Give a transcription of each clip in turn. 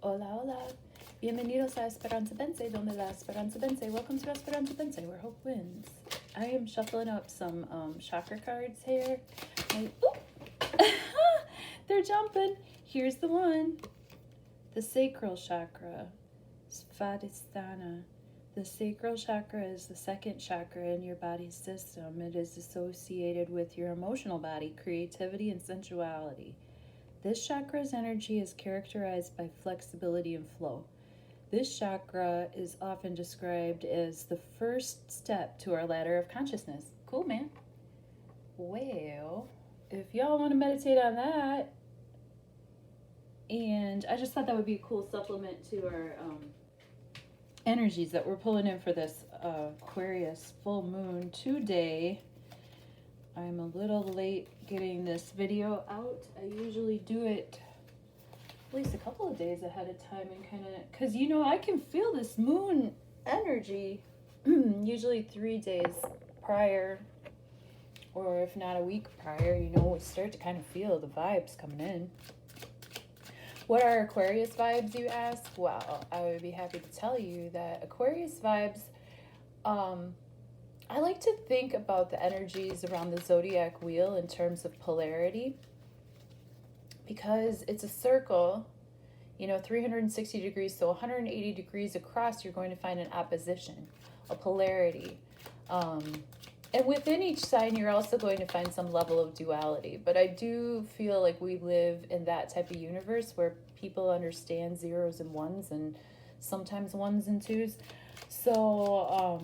Hola, hola. Bienvenidos a Esperanza Vence, donde la Esperanza Vence. Welcome to Esperanza Vence, where hope wins. I am shuffling up some chakra cards here. They're jumping. Here's the one. The sacral chakra. Svadhisthana. The sacral chakra is the second chakra in your body's system. It is associated with your emotional body, creativity, and sensuality. This chakra's energy is characterized by flexibility and flow. This chakra is often described as the first step to our ladder of consciousness. Cool, man. Well, if y'all want to meditate on that, and I just thought that would be a cool supplement to our energies that we're pulling in for this Aquarius full moon today. I'm a little late getting this video out. I usually do it at least a couple of days ahead of time and kind of, because I can feel this moon energy usually 3 days prior, or if not a week prior, we start to kind of feel the vibes coming in. What are Aquarius vibes, you ask? Well, I would be happy to tell you that Aquarius vibes, I like to think about the energies around the zodiac wheel in terms of polarity, because it's a circle, 360 degrees, so 180 degrees across, you're going to find an opposition, a polarity. And within each sign, you're also going to find some level of duality. But I do feel like we live in that type of universe where people understand zeros and ones and sometimes ones and twos. So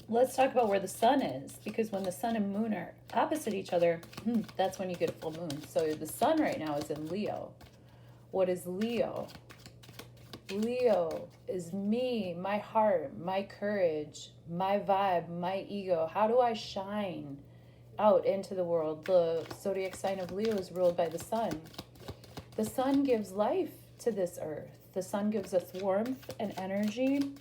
let's talk about where the sun is, because when the sun and moon are opposite each other, that's when you get a full moon. So the sun right now is in Leo. What is Leo? Leo is me, my heart, my courage, my vibe, my ego. How do I shine out into the world? The zodiac sign of Leo is ruled by the sun. The sun gives life to this earth. The sun gives us warmth and energy.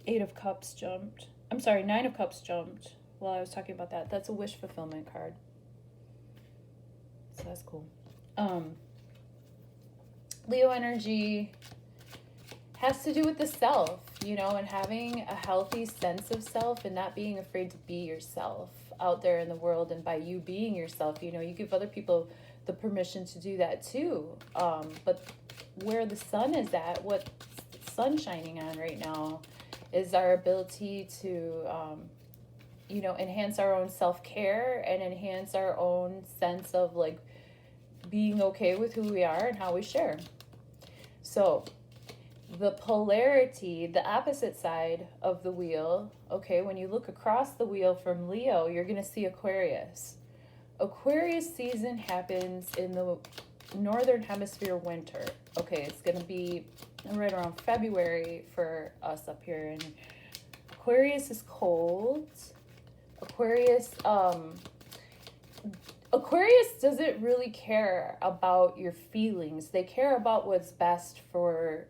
8 of Cups jumped. I'm sorry, 9 of Cups jumped while I was talking about that. That's a wish fulfillment card. So that's cool. Leo energy has to do with the self, and having a healthy sense of self and not being afraid to be yourself out there in the world. And by you being yourself, you give other people the permission to do that too. But where the sun is at, what sun's shining on right now, is our ability to, enhance our own self-care and enhance our own sense of being okay with who we are and how we share. So the polarity, the opposite side of the wheel, okay, when you look across the wheel from Leo, you're going to see Aquarius. Aquarius season happens in the northern hemisphere winter. Okay, it's going to be right around February for us up here. And Aquarius is cold. Aquarius doesn't really care about your feelings. They care about what's best for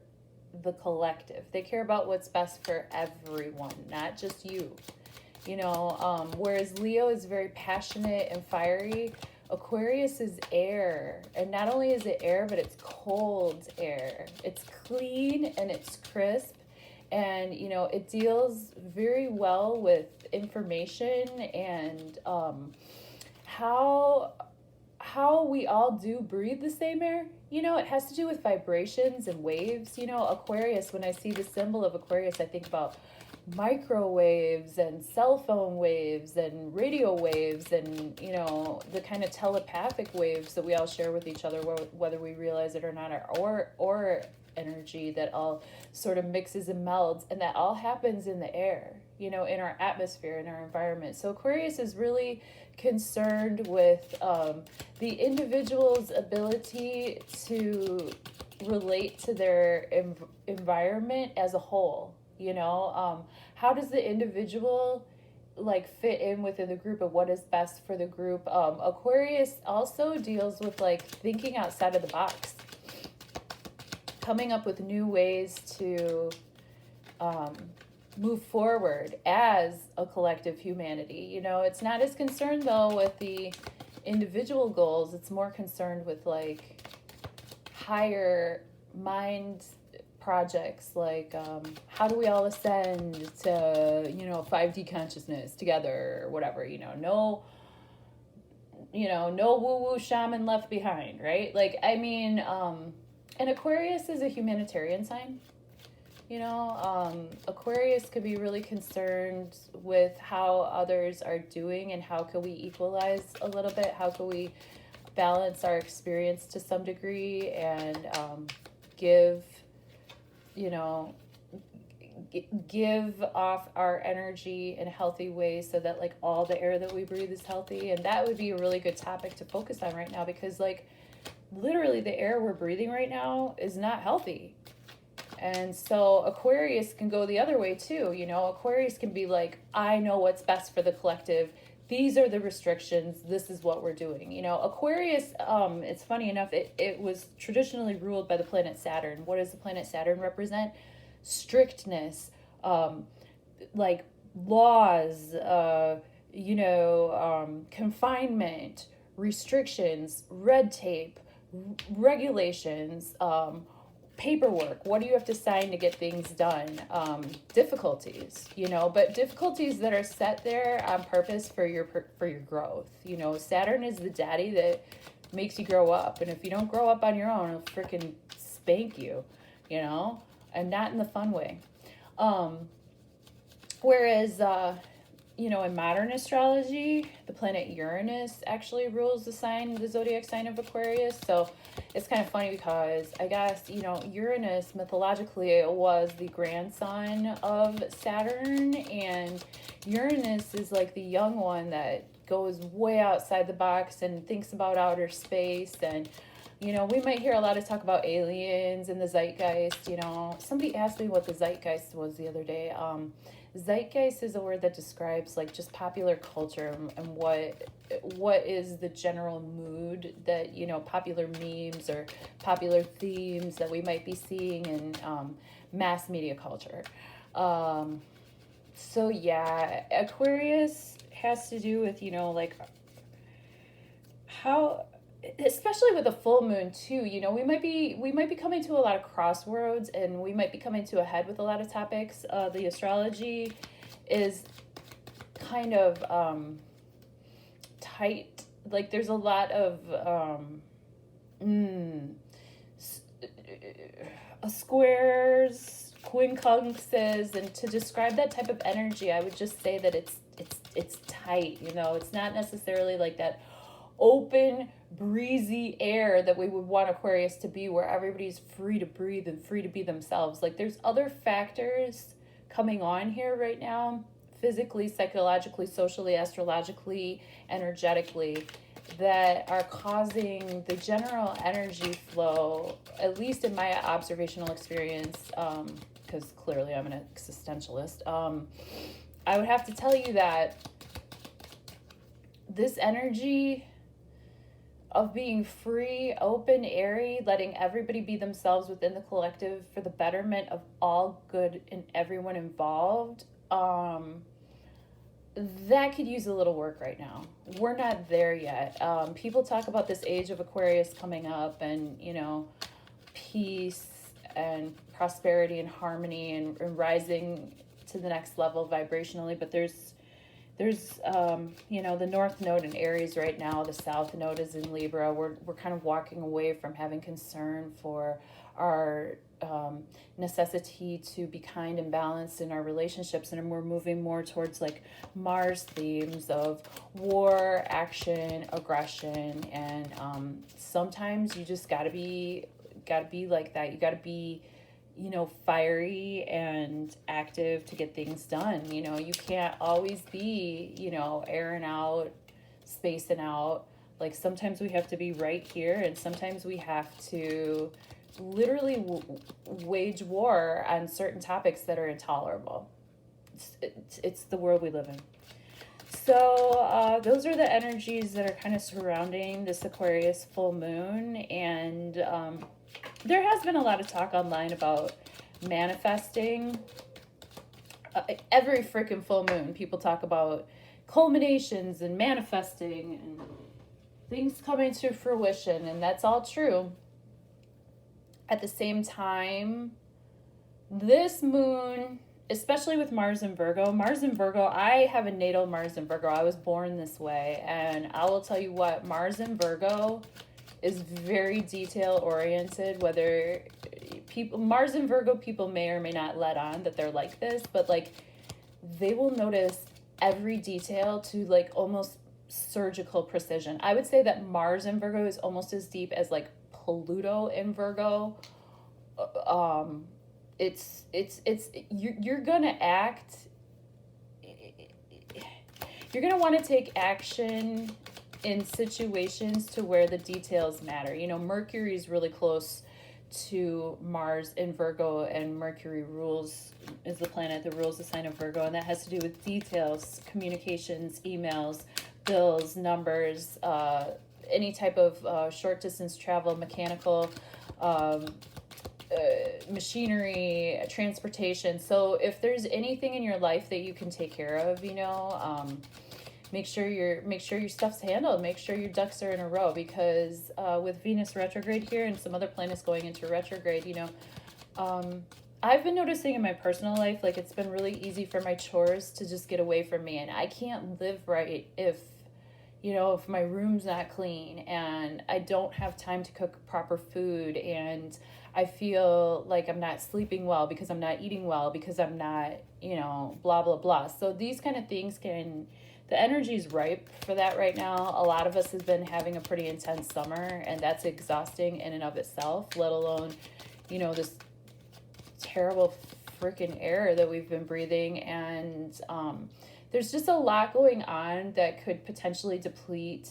the collective. They care about what's best for everyone, not just you. Whereas Leo is very passionate and fiery, Aquarius is air. And not only is it air, but it's cold air. It's clean and it's crisp. And, it deals very well with information and how we all do breathe the same air. It has to do with vibrations and waves. Aquarius, when I see the symbol of Aquarius, I think about microwaves and cell phone waves and radio waves and, the kind of telepathic waves that we all share with each other, whether we realize it or not, or energy that all sort of mixes and melds, and that all happens in the air, in our atmosphere, in our environment. So Aquarius is really concerned with the individual's ability to relate to their environment as a whole. How does the individual fit in within the group and what is best for the group? Aquarius also deals with thinking outside of the box, coming up with new ways to move forward as a collective humanity. It's not as concerned though with the individual goals. It's more concerned with higher mind projects, like how do we all ascend to 5D consciousness together, or whatever. No woo-woo shaman left behind, right? Like, I mean, and Aquarius is a humanitarian sign. Aquarius could be really concerned with how others are doing and how can we equalize a little bit, how can we balance our experience to some degree, and give off our energy in healthy ways, so that like all the air that we breathe is healthy. And that would be a really good topic to focus on right now, because like literally the air we're breathing right now is not healthy. And so Aquarius can go the other way too. Aquarius can be like, I know what's best for the collective. These are the restrictions. This is what we're doing. Aquarius, it's funny enough, it was traditionally ruled by the planet Saturn. What does the planet Saturn represent? Strictness, like laws, confinement, restrictions, red tape, regulations, paperwork. What do you have to sign to get things done? Difficulties, but difficulties that are set there on purpose for your growth. Saturn is the daddy that makes you grow up, and if you don't grow up on your own, it'll freaking spank you, and not in the fun way. Whereas in modern astrology, the planet Uranus actually rules the zodiac sign of Aquarius. So it's kind of funny because I guess, Uranus mythologically was the grandson of Saturn, and Uranus is like the young one that goes way outside the box and thinks about outer space. And, we might hear a lot of talk about aliens and the zeitgeist. Somebody asked me what the zeitgeist was the other day. Zeitgeist is a word that describes like just popular culture and what is the general mood that, popular memes or popular themes that we might be seeing in mass media culture. So yeah, Aquarius has to do with, like how, especially with the full moon too, we might be coming to a lot of crossroads, and we might be coming to a head with a lot of topics. The astrology is kind of tight. Like there's a lot of squares, quincunxes, and to describe that type of energy, I would just say that it's tight. It's not necessarily like that open, breezy air that we would want Aquarius to be, where everybody's free to breathe and free to be themselves. Like there's other factors coming on here right now, physically, psychologically, socially, astrologically, energetically, that are causing the general energy flow, at least in my observational experience, because clearly I'm an existentialist, I would have to tell you that this energy of being free, open, airy, letting everybody be themselves within the collective for the betterment of all good and everyone involved, that could use a little work right now. We're not there yet. People talk about this age of Aquarius coming up, and peace and prosperity and harmony and rising to the next level vibrationally, but there's the North Node in Aries right now. The South Node is in Libra. We're kind of walking away from having concern for our necessity to be kind and balanced in our relationships, and we're moving more towards like Mars themes of war, action, aggression, and sometimes you just gotta be like that. You gotta be fiery and active to get things done. You can't always be, airing out, spacing out. Like sometimes we have to be right here, and sometimes we have to literally wage war on certain topics that are intolerable. It's the world we live in. So those are the energies that are kind of surrounding this Aquarius full moon, and there has been a lot of talk online about manifesting. Every freaking full moon, people talk about culminations and manifesting and things coming to fruition, and that's all true. At the same time, this moon, especially with Mars in Virgo, I have a natal Mars in Virgo. I was born this way. And I will tell you what, Mars in Virgo is very detail oriented. Whether Mars in Virgo people may or may not let on that they're like this, but like they will notice every detail to like almost surgical precision. I would say that Mars in Virgo is almost as deep as like Pluto in Virgo. You're gonna act, you're gonna want to take action in situations to where the details matter. You know, Mercury is really close to Mars in Virgo, and Mercury is the planet that rules the sign of Virgo, and that has to do with details, communications, emails, bills, numbers, any type of short distance travel, mechanical, machinery, transportation. So if there's anything in your life that you can take care of, you know, make sure your stuff's handled. Make sure your ducks are in a row, because with Venus retrograde here and some other planets going into retrograde, you know, I've been noticing in my personal life, like it's been really easy for my chores to just get away from me, and I can't live right if my room's not clean and I don't have time to cook proper food, and I feel like I'm not sleeping well because I'm not eating well because I'm not, blah, blah, blah. So these kind of things the energy is ripe for that right now. A lot of us have been having a pretty intense summer, and that's exhausting in and of itself, let alone, this terrible freaking air that we've been breathing. And there's just a lot going on that could potentially deplete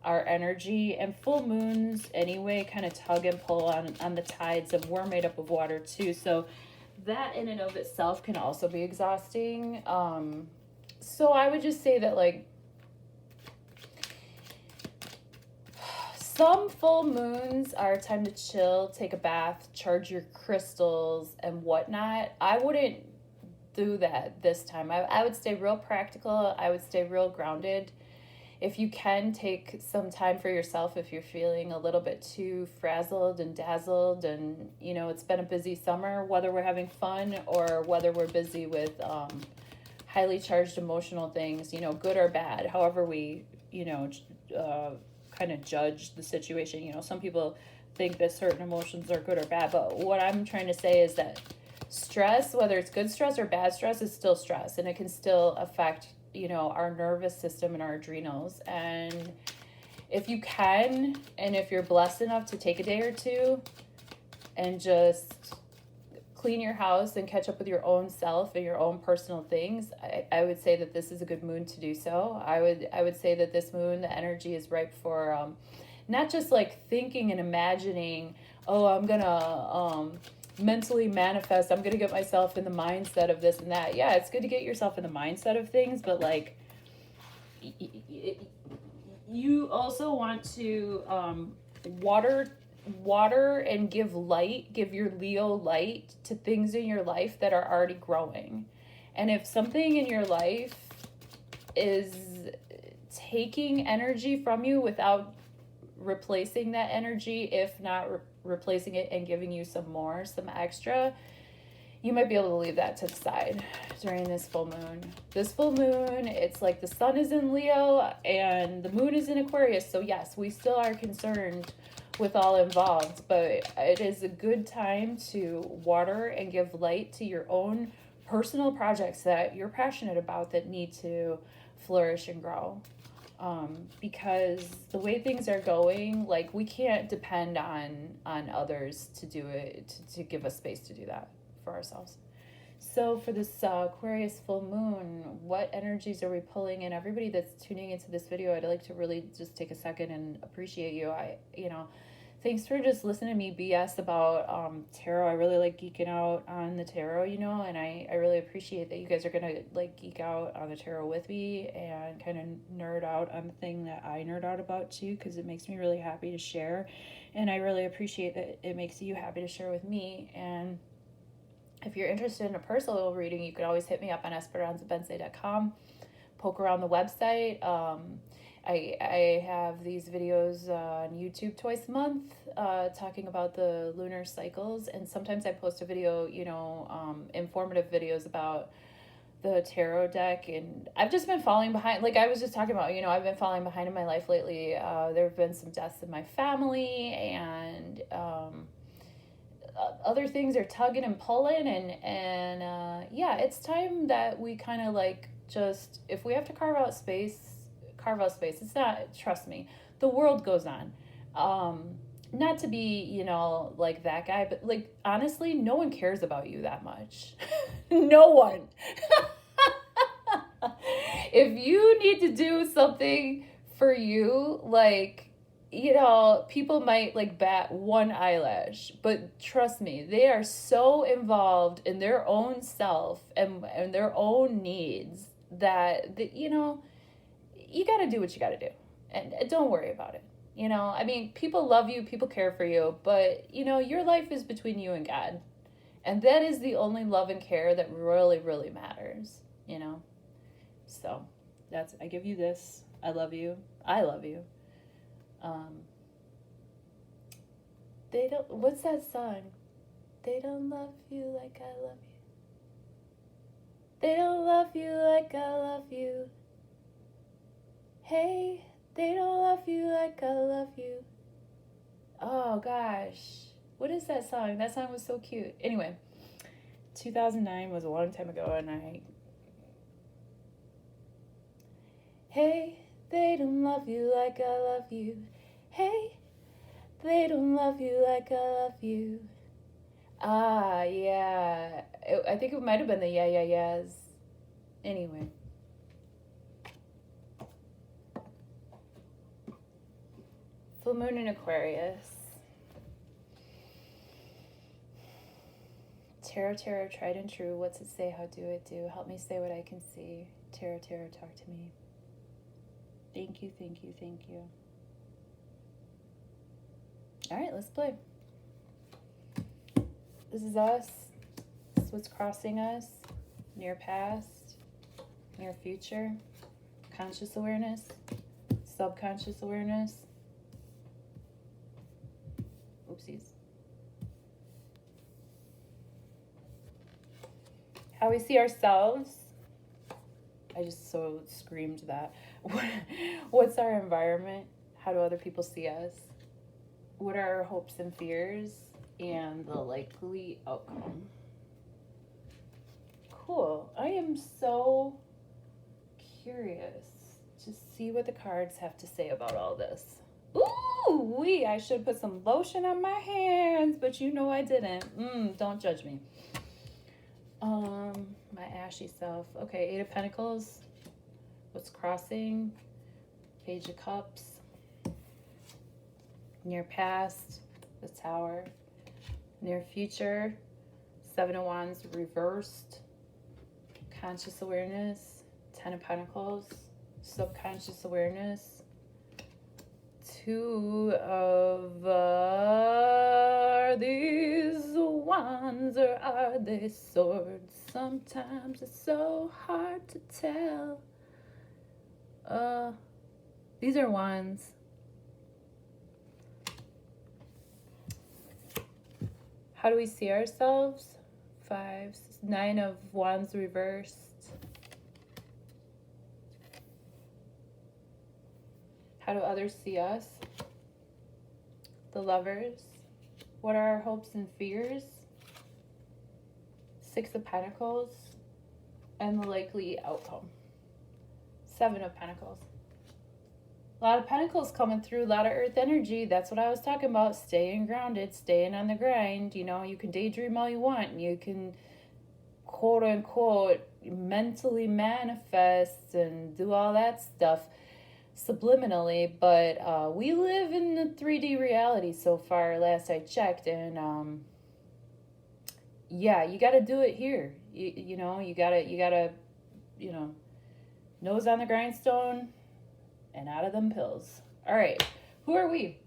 our energy. And full moons anyway kind of tug and pull on the tides, and we're made up of water too. So that in and of itself can also be exhausting. So I would just say that, like, some full moons are a time to chill, take a bath, charge your crystals and whatnot. I wouldn't do that this time. I would stay real practical. I would stay real grounded. If you can, take some time for yourself if you're feeling a little bit too frazzled and dazzled, and, it's been a busy summer, whether we're having fun or whether we're busy with highly charged emotional things, good or bad, however we, kind of judge the situation. Some people think that certain emotions are good or bad, but what I'm trying to say is that stress, whether it's good stress or bad stress, is still stress, and it can still affect, our nervous system and our adrenals. And if you can, and if you're blessed enough to take a day or two and just clean your house and catch up with your own self and your own personal things, I would say that this is a good moon to do so. I would say that this moon, the energy is ripe for not just like thinking and imagining, oh, I'm gonna mentally manifest, I'm gonna get myself in the mindset of this and that. Yeah, it's good to get yourself in the mindset of things, but like you also want to water and give your Leo light to things in your life that are already growing. And if something in your life is taking energy from you without replacing that energy, if not replacing it and giving you some extra, you might be able to leave that to the side during this full moon. This full moon, it's like the sun is in Leo and the moon is in Aquarius. So yes, we still are concerned with all involved, but it is a good time to water and give light to your own personal projects that you're passionate about that need to flourish and grow. Because the way things are going, like, we can't depend on others to do it, to give us space to do that for ourselves. So for this Aquarius full moon, what energies are we pulling in? Everybody that's tuning into this video, I'd like to really just take a second and appreciate you. Thanks for just listening to me BS about tarot. I really like geeking out on the tarot, and I really appreciate that you guys are gonna like geek out on the tarot with me and kind of nerd out on the thing that I nerd out about too, because it makes me really happy to share, and I really appreciate that it makes you happy to share with me. And if you're interested in a personal reading, you can always hit me up on esperanzavence.com, poke around the website. I have these videos on YouTube twice a month talking about the lunar cycles, and sometimes I post a video, informative videos about the tarot deck, and I've just been falling behind. Like I was just talking about, I've been falling behind in my life lately. There have been some deaths in my family, and other things are tugging and pulling, and yeah, it's time that we kind of like just, if we have to carve out space. It's not, trust me, the world goes on. Not to be, like that guy, but like honestly, no one cares about you that much. No one. If you need to do something for you, like, people might like bat one eyelash, but trust me, they are so involved in their own self and their own needs that you got to do what you got to do, and don't worry about it. I mean, people love you, people care for you, but your life is between you and God, and that is the only love and care that really, really matters. So I give you this. I love you. They don't, what's that song? They don't love you like I love you. They don't love you like I love you. Hey, they don't love you like I love you. Oh gosh, what is that song? That song was so cute. Anyway, 2009 was a long time ago, and hey, they don't love you like I love you. Hey, they don't love you like I love you. Ah, yeah. I think it might have been the Yeah, Yeah, Yeahs. Anyway. Fullmoon in Aquarius. Tarot, tried and true. What's it say? How do it do? Help me say what I can see. Tarot, talk to me. Thank you. All right, let's play. This is us. This is what's crossing us. Near past, near future, conscious awareness, subconscious awareness. Oopsies. How we see ourselves. I just so screamed that. What's our environment? How do other people see us? What are our hopes and fears? And the likely outcome. Cool. I am so curious to see what the cards have to say about all this. Ooh, I should put some lotion on my hands, but I didn't. Don't judge me. My ashy self. Okay, 8 of Pentacles. What's crossing? Page of Cups. Near past, the Tower. Near future, 7 of Wands reversed. Conscious awareness, 10 of Pentacles. Subconscious awareness. 2 of are these wands or are they swords? Sometimes it's so hard to tell. These are wands. How do we see ourselves? 5, 9 of Wands reversed. How do others see us? The Lovers. What are our hopes and fears? 6 of Pentacles. And the likely outcome. 7 of Pentacles. A lot of Pentacles coming through, a lot of Earth energy. That's what I was talking about. Staying grounded, staying on the grind. You can daydream all you want. You can, quote unquote, mentally manifest and do all that stuff subliminally. But we live in the 3D reality so far, last I checked. And yeah, you got to do it here. You gotta, nose on the grindstone. And out of them pills. All right. Who are we?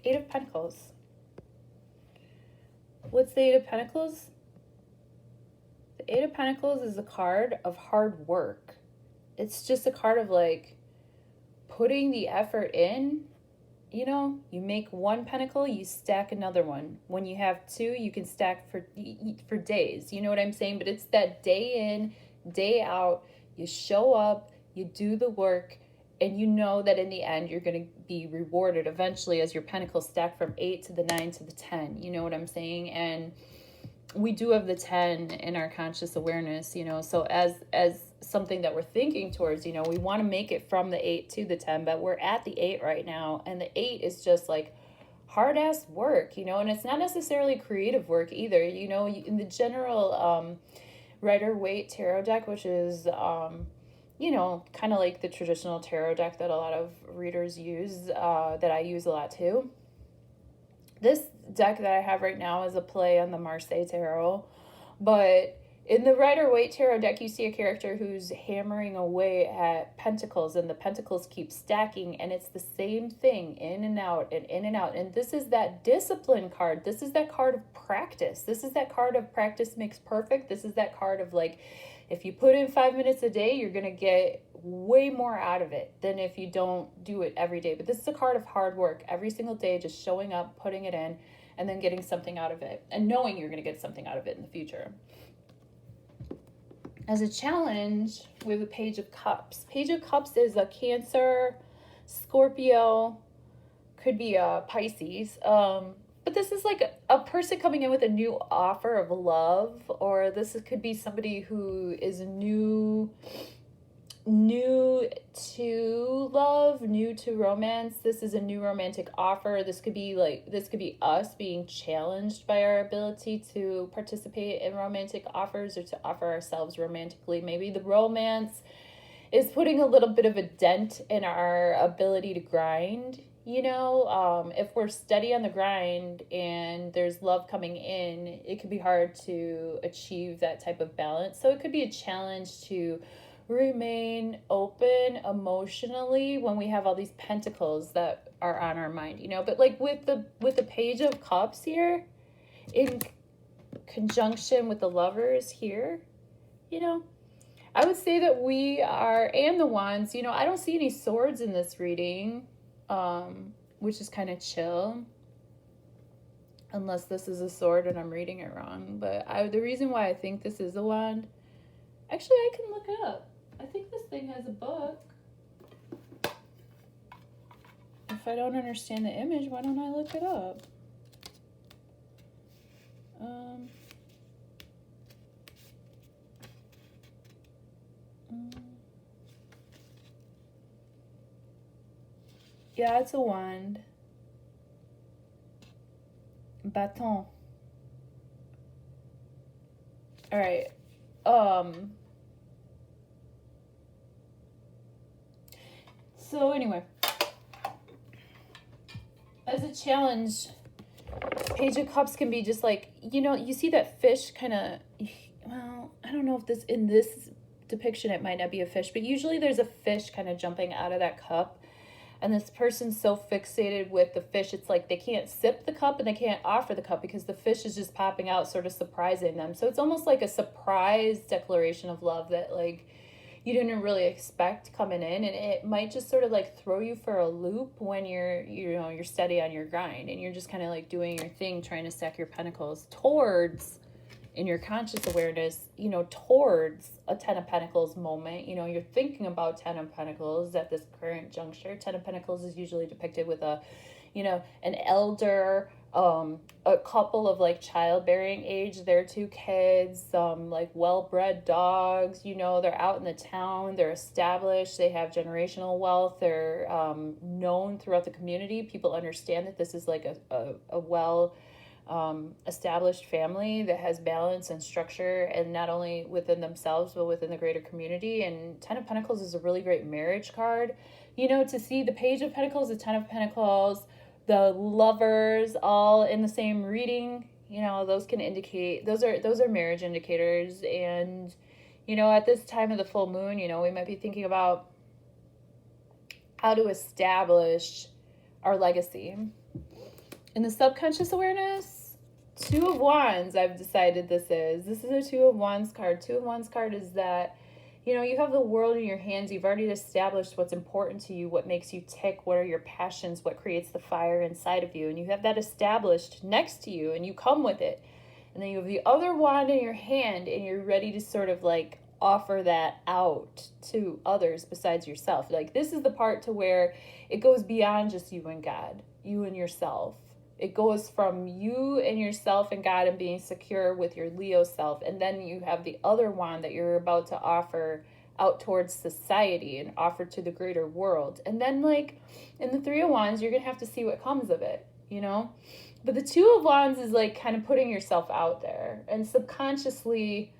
8 of Pentacles. What's the 8 of Pentacles? The 8 of Pentacles is a card of hard work. it's just a card of like putting the effort in. You know, you make one pentacle, you stack another one. When you have two, you can stack for days. You know what I'm saying? But it's that day in, day out. You show up, you do the work, and you know that in the end, you're going to be rewarded eventually as your pentacles stack from 8 to the 9 to the 10. You know what I'm saying? And we do have the 10 in our conscious awareness, you know, so as something that we're thinking towards, you know, we want to make it from the 8 to the 10, but we're at the 8 right now, and the 8 is just like hard ass work, you know, and it's not necessarily creative work either, you know. In the general Rider-Waite tarot deck, which is you know, kind of like the traditional tarot deck that a lot of readers use, that I use a lot too. This deck that I have right now is a play on the Marseille Tarot, but in the Rider-Waite Tarot deck, you see a character who's hammering away at pentacles, and the pentacles keep stacking, and it's the same thing, in and out and in and out. And this is that discipline card. This is that card of practice. This is that card of practice makes perfect. This is that card of like, if you put in 5 minutes a day, you're going to get way more out of it than if you don't do it every day. But this is a card of hard work every single day, just showing up, putting it in, and then getting something out of it, and knowing you're going to get something out of it in the future. As a challenge, we have a Page of Cups. Page of Cups is a Cancer, Scorpio, could be a Pisces. But this is like a person coming in with a new offer of love, or this could be somebody who is new to love, new to romance. This is a new romantic offer. This could be us being challenged by our ability to participate in romantic offers or to offer ourselves romantically. Maybe the romance is putting a little bit of a dent in our ability to grind. You know, if we're steady on the grind and there's love coming in, it could be hard to achieve that type of balance. So it could be a challenge to remain open emotionally when we have all these pentacles that are on our mind, you know. But like with the Page of Cups here, in conjunction with the Lovers here, you know, I would say that we are, and the Wands, you know, I don't see any swords in this reading, which is kind of chill, unless this is a sword and I'm reading it wrong. But the reason why I think this is a wand, actually I can look it up. I think this thing has a book. If I don't understand the image, why don't I look it up? Yeah, it's a wand. Bâton. All right. So anyway, as a challenge, Page of Cups can be just like, you know, you see that fish kind of, well, I don't know if this, in this depiction, it might not be a fish, but usually there's a fish kind of jumping out of that cup. And this person's so fixated with the fish, it's like they can't sip the cup and they can't offer the cup because the fish is just popping out, sort of surprising them. So it's almost like a surprise declaration of love that like you didn't really expect coming in, and it might just sort of like throw you for a loop when you're steady on your grind and you're just kind of like doing your thing, trying to stack your pentacles towards, in your conscious awareness, you know, towards a 10 of Pentacles moment. You know, you're thinking about 10 of Pentacles at this current juncture. 10 of Pentacles is usually depicted with a, you know, an elder, a couple of like childbearing age, their 2 kids, like well-bred dogs, you know, they're out in the town, they're established, they have generational wealth, they're known throughout the community. People understand that this is like a well established family that has balance and structure, and not only within themselves but within the greater community. And 10 of Pentacles is a really great marriage card. You know, to see the Page of Pentacles, the 10 of Pentacles, the Lovers all in the same reading, you know, those can indicate, those are marriage indicators. And you know, at this time of the full moon, you know, we might be thinking about how to establish our legacy. In the subconscious awareness, 2 of Wands, I've decided this is a 2 of Wands card. 2 of Wands card is that, You know, you have the world in your hands. You've already established what's important to you, what makes you tick, what are your passions, what creates the fire inside of you. And you have that established next to you, and you come with it. And then you have the other wand in your hand, and you're ready to sort of like offer that out to others besides yourself. Like, this is the part to where it goes beyond just you and God, you and yourself. It goes from you and yourself and God and being secure with your Leo self. And then you have the other wand that you're about to offer out towards society and offer to the greater world. And then, like, in the Three of Wands, you're going to have to see what comes of it, you know? But the Two of Wands is like kind of putting yourself out there, and subconsciously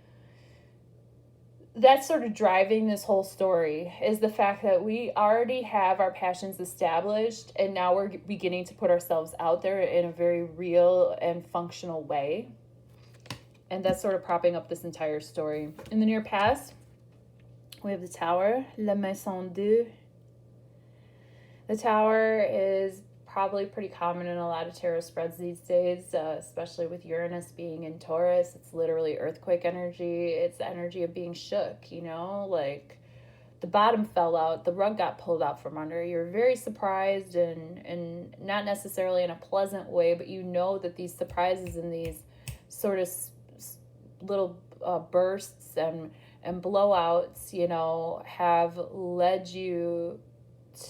that's sort of driving this whole story, is the fact that we already have our passions established, and now we're beginning to put ourselves out there in a very real and functional way. And that's sort of propping up this entire story. In the near past, we have the Tower, La Maison 2. The Tower is probably pretty common in a lot of tarot spreads these days, especially with Uranus being in Taurus. It's literally earthquake energy. It's the energy of being shook, you know, like the bottom fell out, the rug got pulled out from under. You're very surprised, and not necessarily in a pleasant way, but you know that these surprises and these sort of little bursts and blowouts, you know, have led you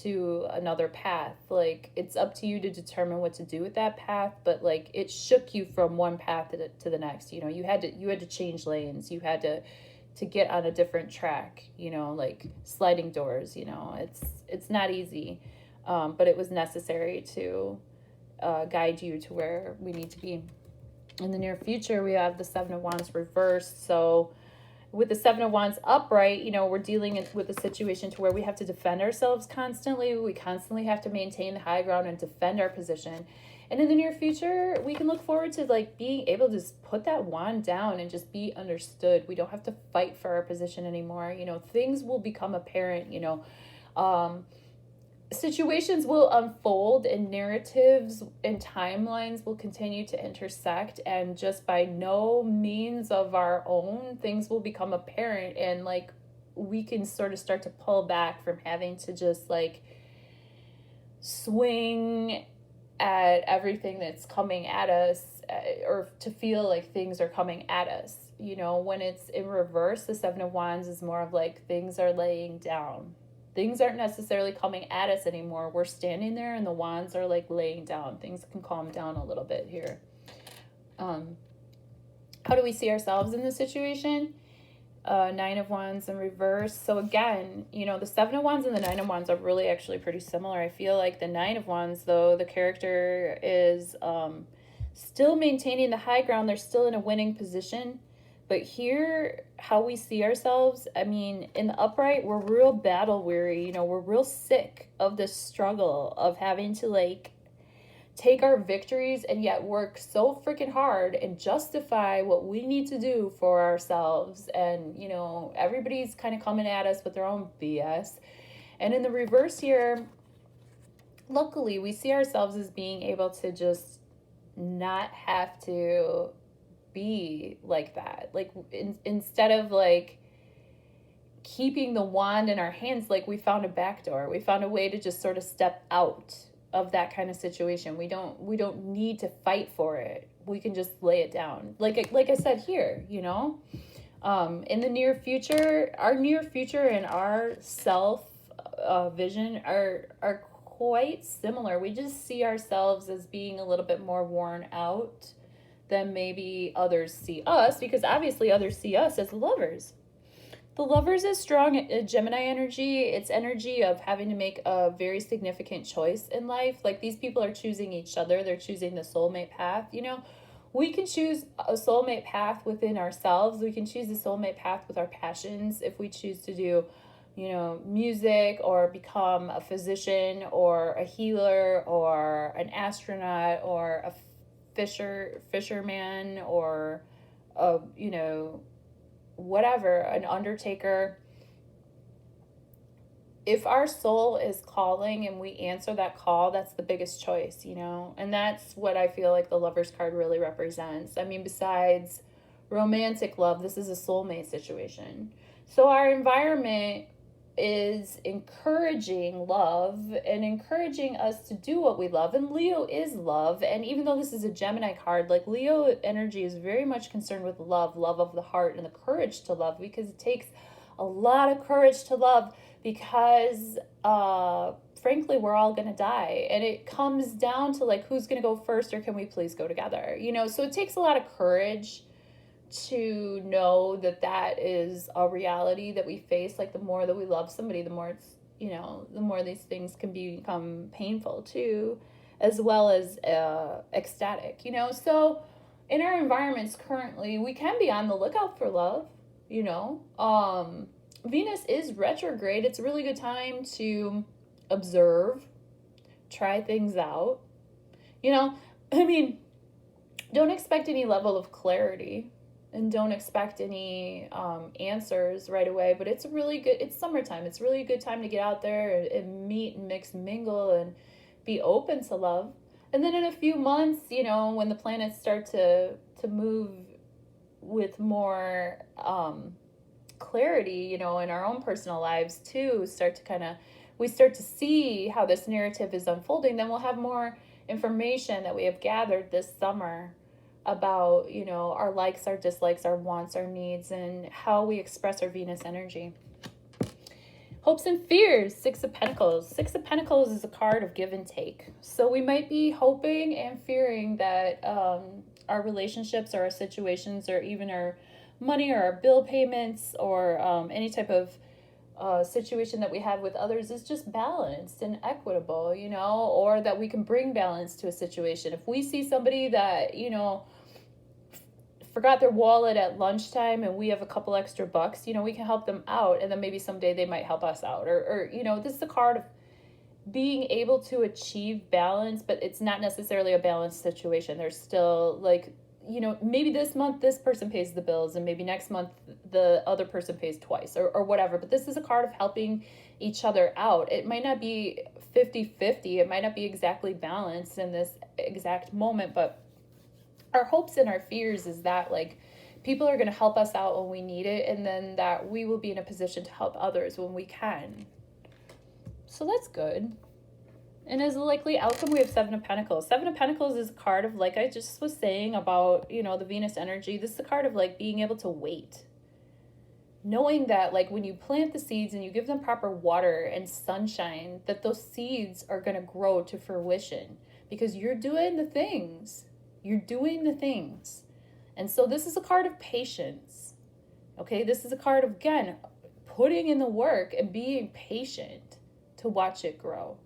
to another path. Like, it's up to you to determine what to do with that path, but like, it shook you from one path to the next. You know, you had to change lanes. You had to get on a different track, you know, like sliding doors. You know, it's not easy, but it was necessary to guide you to where we need to be. In the near future, we have the Seven of Wands reversed. So with the Seven of Wands upright, you know, we're dealing with a situation to where we have to defend ourselves constantly. We constantly have to maintain the high ground and defend our position. And in the near future, we can look forward to like being able to just put that wand down and just be understood. We don't have to fight for our position anymore. You know, things will become apparent, you know, situations will unfold, and narratives and timelines will continue to intersect, and just by no means of our own, things will become apparent, and like we can sort of start to pull back from having to just like swing at everything that's coming at us, or to feel like things are coming at us. You know, when it's in reverse, the Seven of Wands is more of like things are laying down. Things aren't necessarily coming at us anymore. We're standing there and the wands are like laying down. Things can calm down a little bit here. How do we see ourselves in this situation? Nine of Wands in reverse. So again, you know, the Seven of Wands and the Nine of Wands are really actually pretty similar. I feel like the Nine of Wands, though, the character is still maintaining the high ground. They're still in a winning position. But here, how we see ourselves, I mean, in the upright, we're real battle weary. You know, we're real sick of this struggle of having to, like, take our victories and yet work so freaking hard and justify what we need to do for ourselves. And, you know, everybody's kind of coming at us with their own BS. And in the reverse here, luckily, we see ourselves as being able to just not have to be like that. Like, instead of like keeping the wand in our hands, like we found a back door. We found a way to just sort of step out of that kind of situation. We don't need to fight for it. We can just lay it down. Like I said here, you know, in the near future, our near future and our self vision are quite similar. We just see ourselves as being a little bit more worn out than maybe others see us, because obviously others see us as lovers. The Lovers is strong Gemini energy. It's energy of having to make a very significant choice in life. Like, these people are choosing each other. They're choosing the soulmate path. You know, we can choose a soulmate path within ourselves. We can choose the soulmate path with our passions. If we choose to do, you know, music, or become a physician or a healer or an astronaut or a fisherman or a, you know, whatever, an undertaker. If our soul is calling and we answer that call, that's the biggest choice, you know. And that's what I feel like the Lovers card really represents. I mean, besides romantic love, this is a soulmate situation. So our environment is encouraging love and encouraging us to do what we love. And Leo is love. And even though this is a Gemini card, like Leo energy is very much concerned with love, love of the heart, and the courage to love, because it takes a lot of courage to love, because frankly, we're all going to die. And it comes down to like, who's going to go first, or can we please go together? You know, so it takes a lot of courage to know that that is a reality that we face. Like, the more that we love somebody, the more it's, you know, the more these things can become painful too, as well as ecstatic, you know. So in our environments currently, we can be on the lookout for love, you know. Venus is retrograde. It's a really good time to observe, try things out, you know. I mean, don't expect any level of clarity, and don't expect any answers right away, but it's summertime. It's really a good time to get out there and meet and mix and mingle and be open to love. And then in a few months, you know, when the planets start to move with more clarity, you know, in our own personal lives too, we start to see how this narrative is unfolding, then we'll have more information that we have gathered this summer about, you know, our likes, our dislikes, our wants, our needs, and how we express our Venus energy. Hopes and fears, Six of Pentacles. Six of Pentacles is a card of give and take. So we might be hoping and fearing that our relationships or our situations, or even our money or our bill payments, or any type of situation that we have with others is just balanced and equitable, you know, or that we can bring balance to a situation. If we see somebody that, you know, forgot their wallet at lunchtime and we have a couple extra bucks, you know, we can help them out, and then maybe someday they might help us out, or you know, this is a card of being able to achieve balance, but it's not necessarily a balanced situation. There's still, like, you know, maybe this month this person pays the bills, and maybe next month the other person pays twice, or whatever. But this is a card of helping each other out. It might not be 50-50. It might not be exactly balanced in this exact moment, but our hopes and our fears is that, like, people are going to help us out when we need it, and then that we will be in a position to help others when we can. So that's good. And as a likely outcome, we have Seven of Pentacles. Seven of Pentacles is a card of, like I just was saying about, you know, the Venus energy. This is a card of, like, being able to wait. Knowing that, like, when you plant the seeds and you give them proper water and sunshine, that those seeds are going to grow to fruition, because you're doing the things. You're doing the things. And so this is a card of patience. Okay, this is a card of, again, putting in the work and being patient to watch it grow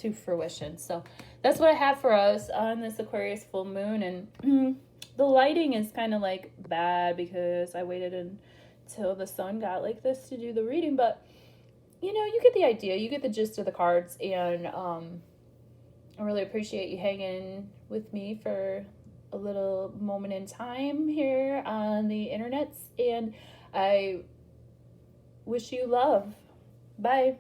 to fruition. So that's what I have for us on this Aquarius full moon. And the lighting is kind of like bad because I waited until the sun got like this to do the reading, but you know, you get the idea, you get the gist of the cards. And I really appreciate you hanging with me for a little moment in time here on the internets, and I wish you love. Bye.